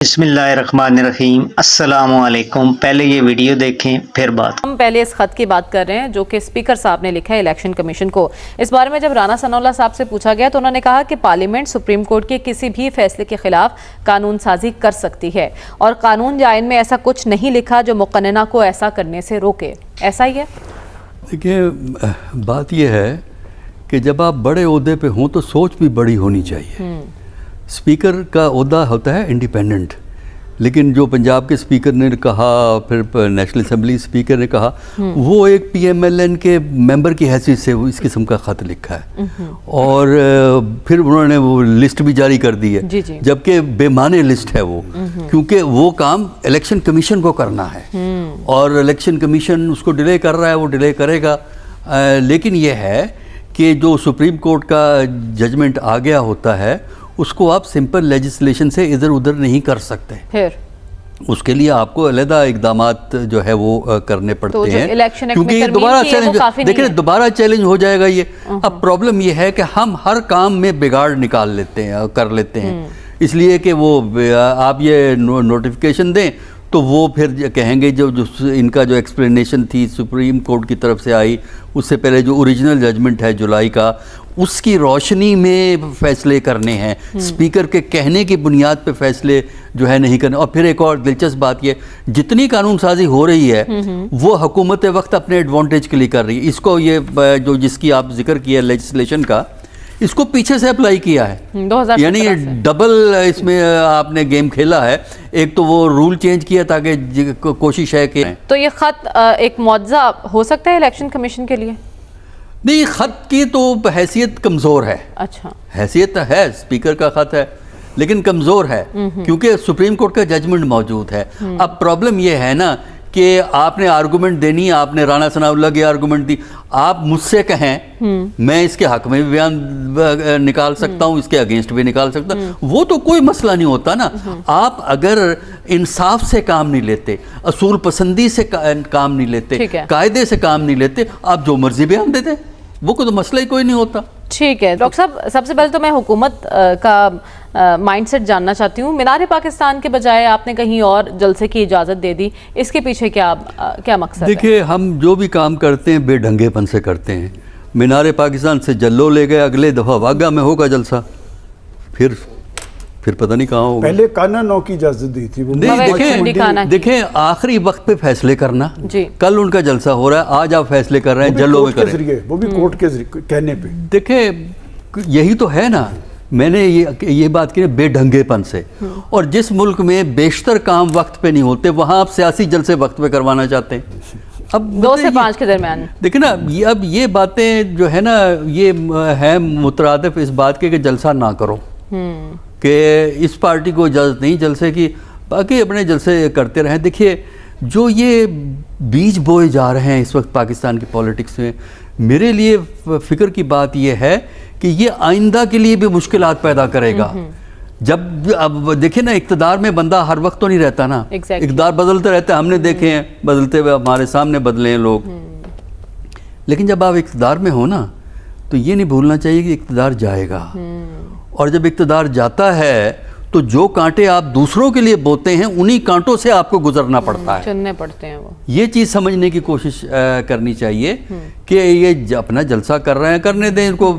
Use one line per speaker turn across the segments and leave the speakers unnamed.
بسم اللہ الرحمن الرحیم، السلام علیکم۔ پہلے یہ ویڈیو دیکھیں پھر بات۔
ہم پہلے اس خط کی بات کر رہے ہیں جو کہ اسپیکر صاحب نے لکھا ہے الیکشن کمیشن کو۔ اس بارے میں جب رانا ثناء اللہ صاحب سے پوچھا گیا تو انہوں نے کہا کہ پارلیمنٹ سپریم کورٹ کے کسی بھی فیصلے کے خلاف قانون سازی کر سکتی ہے اور قانون یا آئین میں ایسا کچھ نہیں لکھا جو مقننہ کو ایسا کرنے سے روکے۔ ایسا ہی ہے؟
دیکھیں، بات یہ ہے کہ جب آپ بڑے عہدے پہ ہوں تو سوچ بھی بڑی ہونی چاہیے۔ اسپیکر کا عہدہ ہوتا ہے انڈیپینڈنٹ، لیکن جو پنجاب کے اسپیکر نے کہا، پھر نیشنل اسمبلی اسپیکر نے کہا، وہ ایک پی ایم ایل این کے ممبر کی حیثیت سے اس قسم کا خط لکھا ہے اور پھر انہوں نے وہ لسٹ بھی جاری کر دی ہے، جبکہ بے معنی لسٹ ہے وہ، کیونکہ وہ کام الیکشن کمیشن کو کرنا ہے اور الیکشن کمیشن اس کو ڈیلے کر رہا ہے، وہ ڈیلے کرے گا۔ لیکن یہ ہے کہ جو سپریم کورٹ کا ججمنٹ آ گیا ہوتا ہے اس کو آپ سمپل لیجسلیشن سے ادھر ادھر نہیں کر سکتے، پھر اس کے لیے آپ کو علیحدہ اقدامات جو ہے وہ کرنے پڑتے ہیں، کیونکہ یہ دوبارہ چیلنج، دیکھیں دوبارہ چیلنج ہو جائے گا یہ۔ اب پرابلم یہ ہے کہ ہم ہر کام میں بگاڑ نکال لیتے ہیں، کر لیتے ہیں، اس لیے کہ وہ آپ یہ نوٹیفیکیشن دیں تو وہ پھر کہیں گے جو ان کا جو ایکسپلینیشن تھی سپریم کورٹ کی طرف سے آئی، اس سے پہلے جو اوریجنل ججمنٹ ہے جولائی کا، اس کی روشنی میں فیصلے کرنے ہیں، اسپیکر کے کہنے کی بنیاد پہ فیصلے جو ہے نہیں کرنے۔ اور پھر ایک اور دلچسپ بات یہ، جتنی قانون سازی ہو رہی ہے وہ حکومت وقت اپنے ایڈوانٹیج کے لیے کر رہی ہے۔ اس کو یہ جو جس کی آپ ذکر کیا لیجسلیشن کا، اس کو پیچھے سے اپلائی کیا ہے، یعنی ڈبل اس میں آپ نے گیم کھیلا ہے۔ ایک تو وہ رول چینج کیا تاکہ کوشش ہے کہ
تو یہ خط ایک معجزہ ہو سکتا ہے الیکشن کمیشن کے لیے؟
نہیں، خط کی تو حیثیت کمزور ہے۔ اچھا، حیثیت ہے، اسپیکر کا خط ہے لیکن کمزور ہے کیونکہ سپریم کورٹ کا ججمنٹ موجود ہے۔ اب پرابلم یہ ہے نا کہ آپ نے آرگومنٹ دینی، آپ نے رانا ثناء اللہ کی آرگومنٹ دی، آپ مجھ سے کہیں میں اس کے حق میں بھی بیان نکال سکتا ہوں، اس کے اگینسٹ بھی نکال سکتا ہوں، وہ تو کوئی مسئلہ نہیں ہوتا نا۔ آپ اگر انصاف سے کام نہیں لیتے، اصول پسندی سے کام نہیں لیتے، قاعدے سے کام نہیں لیتے، آپ جو مرضی بیان دیتے، وہ کوئی تو مسئلہ ہی کوئی نہیں ہوتا۔
ٹھیک ہے ڈاکٹر صاحب، سب سے پہلے تو میں حکومت کا مائنڈ سیٹ جاننا چاہتی ہوں۔ مینار پاکستان کے بجائے آپ نے کہیں اور جلسے کی اجازت دے دی، اس کے پیچھے کیا مقصد ہے؟
دیکھیں، ہم جو بھی کام کرتے ہیں بے ڈھنگے پن سے کرتے ہیں۔ مینار پاکستان سے جلو لے گئے، اگلے دفعہ واگا میں ہوگا جلسہ، پھر پتہ نہیں کہاں ہوگا۔
پہلے کانا نو کی اجازت دی تھی،
دیکھیں آخری وقت پہ فیصلے کرنا، کل ان کا جلسہ ہو رہا ہے، آج آپ فیصلے کر رہے ہیں، جلو میں کریں،
وہ بھی کورٹ کے کہنے پہ۔
دیکھیں یہی تو ہے نا، میں نے یہ بات کی بے ڈھنگے پن سے، اور جس ملک میں بیشتر کام وقت پہ نہیں ہوتے وہاں آپ سیاسی جلسے وقت پہ کروانا چاہتے ہیں۔ اب
2 سے 5 کے درمیان
دیکھیں نا، اب یہ باتیں جو ہے نا یہ ہے مترادف اس بات کے کہ جلسہ نہ کرو، کہ اس پارٹی کو اجازت نہیں جلسے کی، باقی اپنے جلسے کرتے رہیں۔ دیکھیے جو یہ بیج بوئے جا رہے ہیں اس وقت پاکستان کی پولیٹکس میں، میرے لیے فکر کی بات یہ ہے کہ یہ آئندہ کے لیے بھی مشکلات پیدا کرے گا۔ جب اب دیکھیں نا، اقتدار میں بندہ ہر وقت تو نہیں رہتا نا، اقتدار بدلتے رہتے ہیں، ہم نے دیکھے ہیں بدلتے ہوئے، ہمارے سامنے بدلے ہیں لوگ، لیکن جب آپ اقتدار میں ہو نا تو یہ نہیں بھولنا چاہیے کہ اقتدار جائے گا، اور جب اقتدار جاتا ہے تو جو کانٹے آپ دوسروں کے لیے بوتے ہیں انہی کانٹوں سے آپ کو گزرنا پڑتا ہے،
چننے پڑتے ہیں۔ وہ یہ
چیز سمجھنے کی کوشش کرنی چاہیے کہ یہ اپنا جلسہ کر رہے ہیں، کرنے دیں، ان کو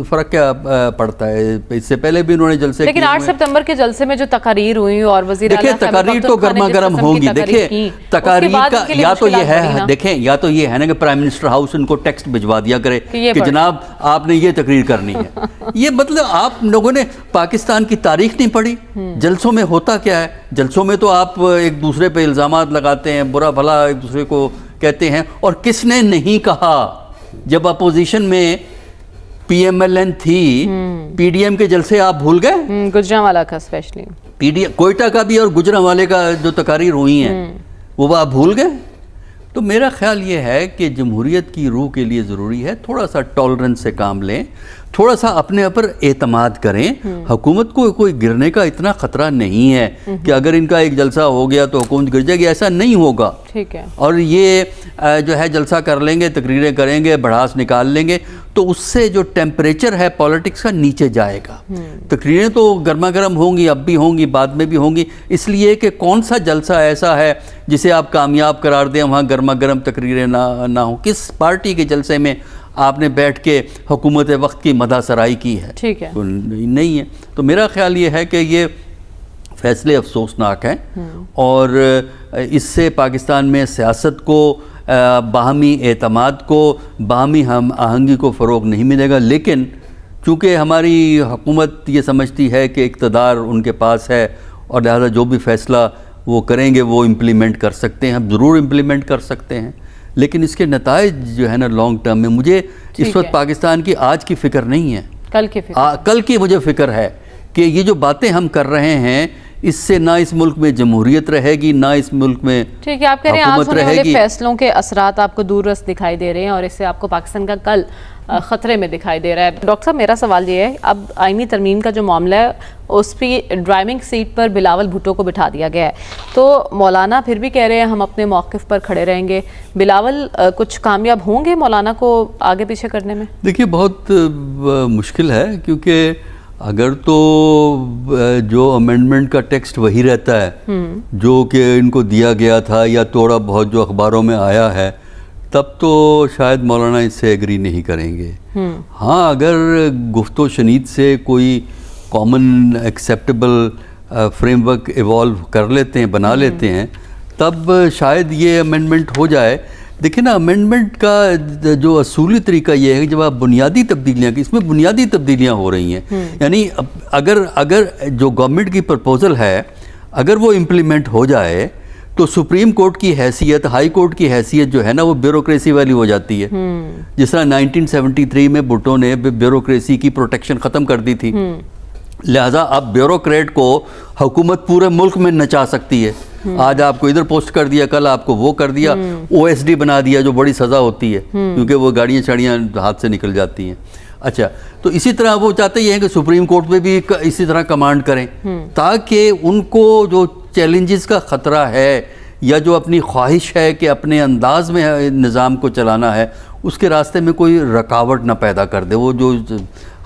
فرق کیا پڑتا ہے۔ اس سے پہلے بھی انہوں نے جلسے،
لیکن 8 ستمبر کے جلسے میں جو تقاریر ہوئی اور وزیر اعلیٰ،
دیکھیں تقاریر تو گرما گرم ہوگی، دیکھیں تقاریر کا یا تو یہ ہے، دیکھیں یا تو یہ ہے نا کہ پرائم منسٹر ہاؤس ان کو ٹیکسٹ بھجوا دیا کرے کہ جناب آپ نے یہ تقریر کرنی ہے۔ یہ مطلب آپ لوگوں نے پاکستان کی تاریخ نہیں پڑھی؟ جلسوں میں ہوتا کیا ہے؟ جلسوں میں تو آپ ایک دوسرے پہ الزامات لگاتے ہیں، برا بھلا ایک دوسرے کو کہتے ہیں، اور کس نے نہیں کہا جب اپوزیشن میں پی ایم ایل این تھی، پی ڈی ایم کے جلسے آپ بھول گئے؟
گجرانوالہ کا اسپیشلی،
کوئٹہ کا بھی اور گجرانوالے کا جو تقاریر ہوئی ہیں وہ آپ بھول گئے؟ تو میرا خیال یہ ہے کہ جمہوریت کی روح کے لیے ضروری ہے تھوڑا سا ٹالرنس سے کام لیں، تھوڑا سا اپنے اوپر اعتماد کریں۔ حکومت کو کوئی گرنے کا اتنا خطرہ نہیں ہے کہ اگر ان کا ایک جلسہ ہو گیا تو حکومت گر جائے گی، ایسا نہیں ہوگا۔ اور یہ جو ہے جلسہ کر لیں گے، تقریریں کریں گے، بڑھاس نکال لیں گے تو اس سے جو ٹیمپریچر ہے پالیٹکس کا نیچے جائے گا. تقریریں تو گرما گرم ہوں گی، اب بھی ہوں گی، بعد میں بھی ہوں گی، اس لیے کہ کون سا جلسہ ایسا ہے جسے آپ کامیاب قرار دیں وہاں گرما گرم تقریریں نہ ہوں. کس پارٹی کے جلسے میں آپ نے بیٹھ کے حکومت وقت کی مدح سرائی کی ہے؟
ٹھیک ہے،
نہیں ہے. تو میرا خیال یہ ہے کہ یہ فیصلے افسوسناک ہیں اور اس سے پاکستان میں سیاست کو، باہمی اعتماد کو، باہمی ہم آہنگی کو فروغ نہیں ملے گا. لیکن چونکہ ہماری حکومت یہ سمجھتی ہے کہ اقتدار ان کے پاس ہے اور لہذا جو بھی فیصلہ وہ کریں گے وہ امپلیمنٹ کر سکتے ہیں. ہم ضرور امپلیمنٹ کر سکتے ہیں، لیکن اس کے نتائج جو ہے نا لانگ ٹرم میں، مجھے اس وقت پاکستان کی آج کی فکر نہیں ہے، کل کی مجھے فکر ہے کہ یہ جو باتیں ہم کر رہے ہیں اس سے نہ اس ملک میں جمہوریت رہے گی، نہ اس ملک میں
ٹھیک ہے. آپ کہہ رہے ہیں آج ہونے والے فیصلوں کے اثرات آپ کو دور رس دکھائی دے رہے ہیں اور اس سے آپ کو پاکستان کا کل خطرے میں دکھائی دے رہا ہے. ڈاکٹر صاحب میرا سوال یہ ہے، اب آئینی ترمیم کا جو معاملہ ہے اس پہ ڈرائیونگ سیٹ پر بلاول بھٹو کو بٹھا دیا گیا ہے، تو مولانا پھر بھی کہہ رہے ہیں ہم اپنے موقف پر کھڑے رہیں گے. بلاول کچھ کامیاب ہوں گے مولانا کو آگے پیچھے کرنے میں؟
دیکھیے بہت مشکل ہے، کیونکہ اگر تو جو امینڈمنٹ کا ٹیکسٹ وہی رہتا ہے جو کہ ان کو دیا گیا تھا یا تھوڑا بہت جو اخباروں میں آیا ہے، تب تو شاید مولانا اس سے ایگری نہیں کریں گے. ہاں اگر گفت و شنید سے کوئی common acceptable frame work evolve کر لیتے ہیں، بنا لیتے ہیں، تب شاید یہ امینڈمنٹ ہو جائے. دیکھیں نا، امینڈمنٹ کا جو اصولی طریقہ یہ ہے کہ جب آپ بنیادی تبدیلیاں کی، اس میں بنیادی تبدیلیاں ہو رہی ہیں، یعنی اگر جو گورنمنٹ کی پرپوزل ہے اگر وہ امپلیمنٹ ہو جائے تو سپریم کورٹ کی حیثیت، ہائی کورٹ کی حیثیت جو ہے نا وہ بیوروکریسی والی ہو جاتی ہے. جس طرح 1973 میں بھٹو نے بیوروکریسی کی پروٹیکشن ختم کر دی تھی، لہٰذا اب بیوروکریٹ کو حکومت پورے ملک میں نچا سکتی ہے. آج آپ کو ادھر پوسٹ کر دیا، کل آپ کو وہ کر دیا، او ایس ڈی بنا دیا جو بڑی سزا ہوتی ہے کیونکہ وہ گاڑیاں چاڑیاں ہاتھ سے نکل جاتی ہیں. اچھا، تو اسی طرح وہ چاہتے ہی ہیں کہ سپریم کورٹ پہ بھی اسی طرح کمانڈ کریں تاکہ ان کو جو چیلنجز کا خطرہ ہے یا جو اپنی خواہش ہے کہ اپنے انداز میں نظام کو چلانا ہے اس کے راستے میں کوئی رکاوٹ نہ پیدا کر دے. وہ جو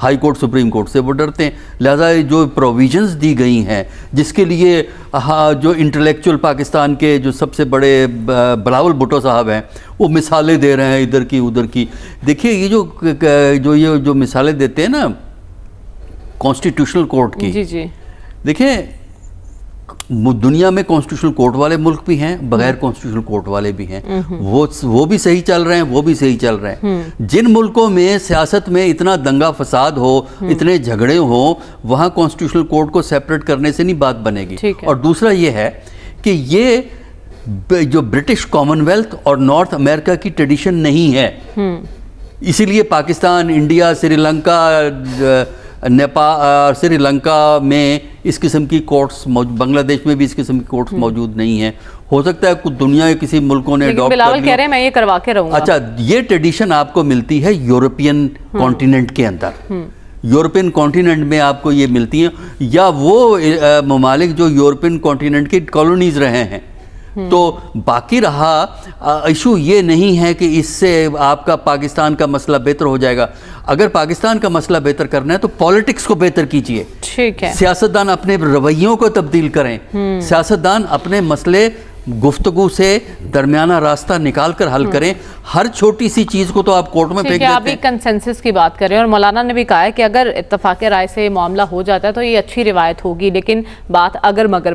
ہائی کورٹ سپریم کورٹ سے وہ ڈرتے ہیں، لہذا جو پروویژنز دی گئی ہیں جس کے لیے جو انٹلیکچوئل پاکستان کے جو سب سے بڑے بلاول بھٹو صاحب ہیں وہ مثالیں دے رہے ہیں ادھر کی ادھر کی. دیکھیے یہ جو مثالیں دیتے ہیں نا کانسٹیٹیوشنل کورٹ کی،
جی
دیکھیں دنیا میں کانسٹیٹیوشنل کورٹ والے ملک بھی ہیں، بغیر کانسٹیٹیوشنل کورٹ والے بھی ہیں، وہ بھی صحیح چل رہے ہیں، وہ بھی صحیح چل رہے ہیں. جن ملکوں میں سیاست میں اتنا دنگا فساد ہو، اتنے جھگڑے ہوں، وہاں کانسٹیٹیوشنل کورٹ کو سیپریٹ کرنے سے نہیں بات بنے گی. اور دوسرا یہ ہے کہ یہ جو برٹش کامن ویلتھ اور نارتھ امریکہ کی ٹریڈیشن نہیں ہے، اسی لیے پاکستان، انڈیا، سری لنکا، نیپال، سری لنکا میں اس قسم کی کورٹس، بنگلہ دیش میں بھی اس قسم کی کورٹس موجود نہیں ہیں. ہو سکتا ہے کچھ دنیا کے کسی ملکوں نے اڈاپٹ کر لی.
بلاول کہہ رہے ہیں میں یہ کروا کے رہوں گا.
اچھا، یہ ٹریڈیشن آپ کو ملتی ہے یورپین کانٹیننٹ کے اندر، یورپین کانٹیننٹ میں آپ کو یہ ملتی ہیں، یا وہ ممالک جو یورپین کانٹیننٹ کی کالونیز رہے ہیں. تو باقی رہا ایشو یہ نہیں ہے کہ اس سے آپ کا پاکستان کا مسئلہ بہتر ہو جائے گا. اگر پاکستان کا مسئلہ بہتر کرنا ہے تو پالیٹکس کو بہتر کیجئے.
ٹھیک ہے،
سیاستدان اپنے رویوں کو تبدیل کریں، سیاستدان اپنے مسئلے گفتگو سے درمیانہ راستہ نکال کر حل کریں. ہر چھوٹی سی چیز کو تو آپ کورٹ میں پھینک دیتے ہیں.
آپ ایک کنسنسس کی بات کریں، اور مولانا نے بھی کہا ہے کہ اگر اتفاق رائے سے معاملہ ہو جاتا ہے تو یہ اچھی روایت ہوگی، لیکن بات اگر مگر